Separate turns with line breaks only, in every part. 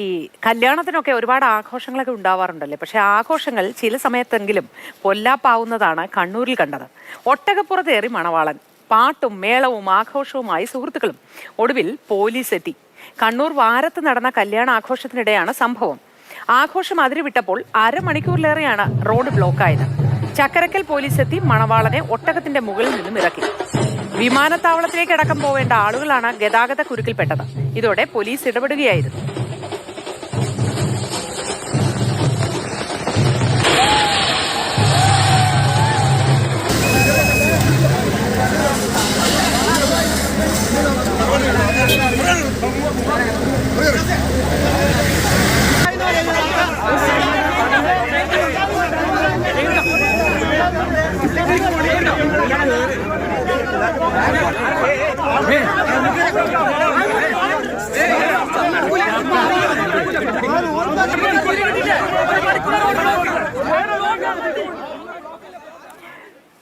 ഈ കല്യാണത്തിനൊക്കെ ഒരുപാട് ആഘോഷങ്ങളൊക്കെ ഉണ്ടാവാറുണ്ടല്ലേ, പക്ഷെ ആഘോഷങ്ങൾ ചില സമയത്തെങ്കിലും പൊല്ലാപ്പാവുന്നതാണ് കണ്ണൂരിൽ കണ്ടത്. ഒട്ടകപ്പുറത്തേറി മണവാളൻ, പാട്ടും മേളവും ആഘോഷവുമായി സുഹൃത്തുക്കളും. ഒടുവിൽ പോലീസ് എത്തി. കണ്ണൂർ വാരത്ത് നടന്ന കല്യാണ ആഘോഷത്തിനിടെയാണ് സംഭവം. ആഘോഷം അതിരുവിട്ടപ്പോൾ അരമണിക്കൂറിലേറെയാണ് റോഡ് ബ്ലോക്കായത്. ചക്കരക്കൽ പോലീസ് എത്തി മണവാളനെ ഒട്ടകത്തിന്റെ മുകളിൽ നിന്നും ഇറക്കി. വിമാനത്താവളത്തിലേക്ക് അടക്കം പോവേണ്ട ആളുകളാണ് ഗതാഗത കുരുക്കിൽപ്പെട്ടത്. ഇതോടെ പോലീസ് ഇടപെടുകയായിരുന്നു.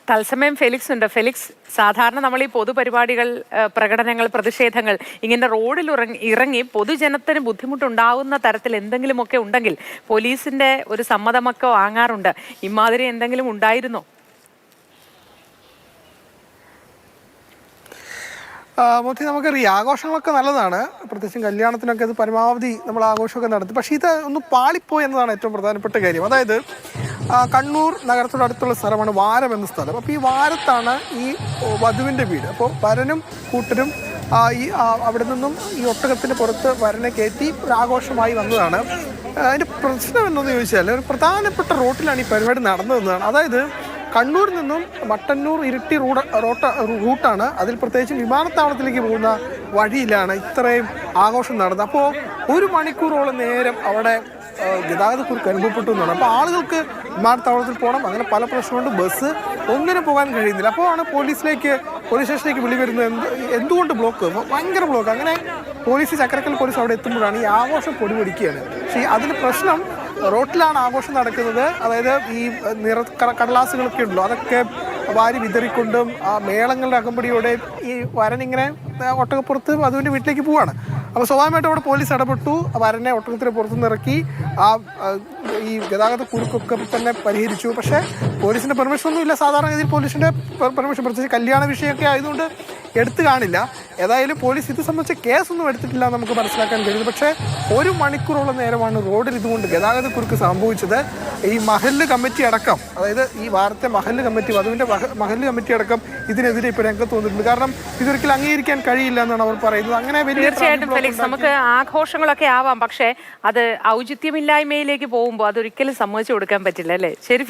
തത്സമയം ഫെലിക്സ് ഉണ്ട്. ഫെലിക്സ്, സാധാരണ നമ്മൾ ഈ പൊതുപരിപാടികൾ, പ്രകടനങ്ങൾ, പ്രതിഷേധങ്ങൾ ഇങ്ങനെ റോഡിൽ ഇറങ്ങി പൊതുജനത്തിന് ബുദ്ധിമുട്ടുണ്ടാവുന്ന തരത്തിൽ എന്തെങ്കിലുമൊക്കെ ഉണ്ടെങ്കിൽ പോലീസിന്റെ ഒരു സമ്മതമൊക്കെ വാങ്ങാറുണ്ട്. ഇമാതിരി എന്തെങ്കിലും ഉണ്ടായിരുന്നോ?
മോത്തി, നമുക്കറിയാം ആഘോഷങ്ങളൊക്കെ നല്ലതാണ്. പ്രത്യേകിച്ചും കല്യാണത്തിനൊക്കെ അത് പരമാവധി നമ്മൾ ആഘോഷമൊക്കെ നടത്തി. പക്ഷേ ഇത് ഒന്ന് പാളിപ്പോയി എന്നതാണ് ഏറ്റവും പ്രധാനപ്പെട്ട കാര്യം. അതായത് കണ്ണൂർ നഗരത്തോടടുത്തുള്ള സ്ഥലമാണ് വാരം എന്ന സ്ഥലം. അപ്പോൾ ഈ വാരത്താണ് ഈ വധുവിൻ്റെ വീട്. അപ്പോൾ വരനും കൂട്ടരും അവിടെ നിന്നും ഈ ഒട്ടകത്തിന് പുറത്ത് വരനെ കയറ്റി ഒരു ആഘോഷമായി വന്നതാണ്. അതിൻ്റെ പ്രശ്നം എന്താണെന്ന് ചോദിച്ചാൽ ഒരു പ്രധാനപ്പെട്ട റോട്ടിലാണ് ഈ പരിപാടി നടന്നതെന്നാണ്. അതായത് കണ്ണൂരിൽ നിന്നും മട്ടന്നൂർ ഇരിട്ടി റൂട്ടാണ്. അതിൽ പ്രത്യേകിച്ചും വിമാനത്താവളത്തിലേക്ക് പോകുന്ന വഴിയിലാണ് ഇത്രയും ആഘോഷം നടന്നത്. അപ്പോൾ 1 മണിക്കൂറോളം നേരം അവിടെ ഗതാഗത കുരുക്ക് അനുഭവപ്പെട്ടു എന്നാണ്. അപ്പോൾ ആളുകൾക്ക് വിമാനത്താവളത്തിൽ പോകണം, അങ്ങനെ പല പ്രശ്നമുണ്ട്. ബസ് ഒന്നിനും പോകാൻ കഴിയുന്നില്ല. അപ്പോഴാണ് പോലീസ് സ്റ്റേഷനിലേക്ക് വിളി വരുന്നത്. എന്തുകൊണ്ട് ബ്ലോക്ക്? ഭയങ്കര ബ്ലോക്ക്. അങ്ങനെ ചക്കരക്കൽ പോലീസ് അവിടെ എത്തുമ്പോഴാണ് ഈ ആഘോഷം പൊടിപൊടിക്കുകയാണ്. പക്ഷേ അതിന് പ്രശ്നം റോട്ടിലാണ് ആഘോഷം നടക്കുന്നത്. അതായത് ഈ കടലാസുകളൊക്കെ ഉണ്ടല്ലോ, അതൊക്കെ വാരി വിതറിക്കൊണ്ടും ആ മേളങ്ങളുടെ അകമ്പടിയോടെ ഈ വരനിങ്ങനെ ഒട്ടകപ്പുറത്ത് അതുവിൻ്റെ വീട്ടിലേക്ക് പോവാണ്. അപ്പോൾ സ്വാഭാവികമായിട്ടും അവിടെ പോലീസ് ഇടപെട്ടു. വരനെ ഒട്ടകത്തിന് പുറത്തുനിന്ന് ഇറക്കി ഈ ഗതാഗത കുരുക്കൊക്കെ തന്നെ പരിഹരിച്ചു. പക്ഷേ പോലീസിൻ്റെ പെർമിഷനൊന്നും ഇല്ല. സാധാരണഗതിയിൽ പോലീസിൻ്റെ പെർമിഷൻ, പ്രത്യേകിച്ച് കല്യാണ വിഷയമൊക്കെ ആയതുകൊണ്ട് എടുത്തു കാണില്ല. ഏതായാലും പോലീസ് ഇത് സംബന്ധിച്ച് കേസൊന്നും എടുത്തിട്ടില്ല നമുക്ക് മനസ്സിലാക്കാൻ കഴിയുന്നു. പക്ഷേ 1 മണിക്കൂറോളം നേരമാണ് റോഡിൽ ഇതുകൊണ്ട് ഗതാഗത കുരുക്ക് സംഭവിച്ചത്. ഈ മഹല്ല് കമ്മിറ്റി അടക്കം, അതായത് ഈ വാരത്തെ മഹല്ല് കമ്മിറ്റി, വധുവിൻ്റെ മഹല്ല് കമ്മിറ്റി അടക്കം ഇതിനെതിരെ ഇപ്പോൾ രംഗത്ത് വന്നിട്ടുണ്ട്. കാരണം ഇതൊരിക്കലും അംഗീകരിക്കാൻ കഴിയില്ല എന്നാണ് അവർ പറയുന്നത്. അങ്ങനെ
തീർച്ചയായിട്ടും ഫെലിക്സ്, നമുക്ക് ആഘോഷങ്ങളൊക്കെ ആവാം, പക്ഷേ അത് ഔചിത്യമില്ലായ്മയിലേക്ക് പോകുമ്പോൾ അതൊരിക്കലും സമ്മതിച്ചു കൊടുക്കാൻ പറ്റില്ല, അല്ലേ? ശരി.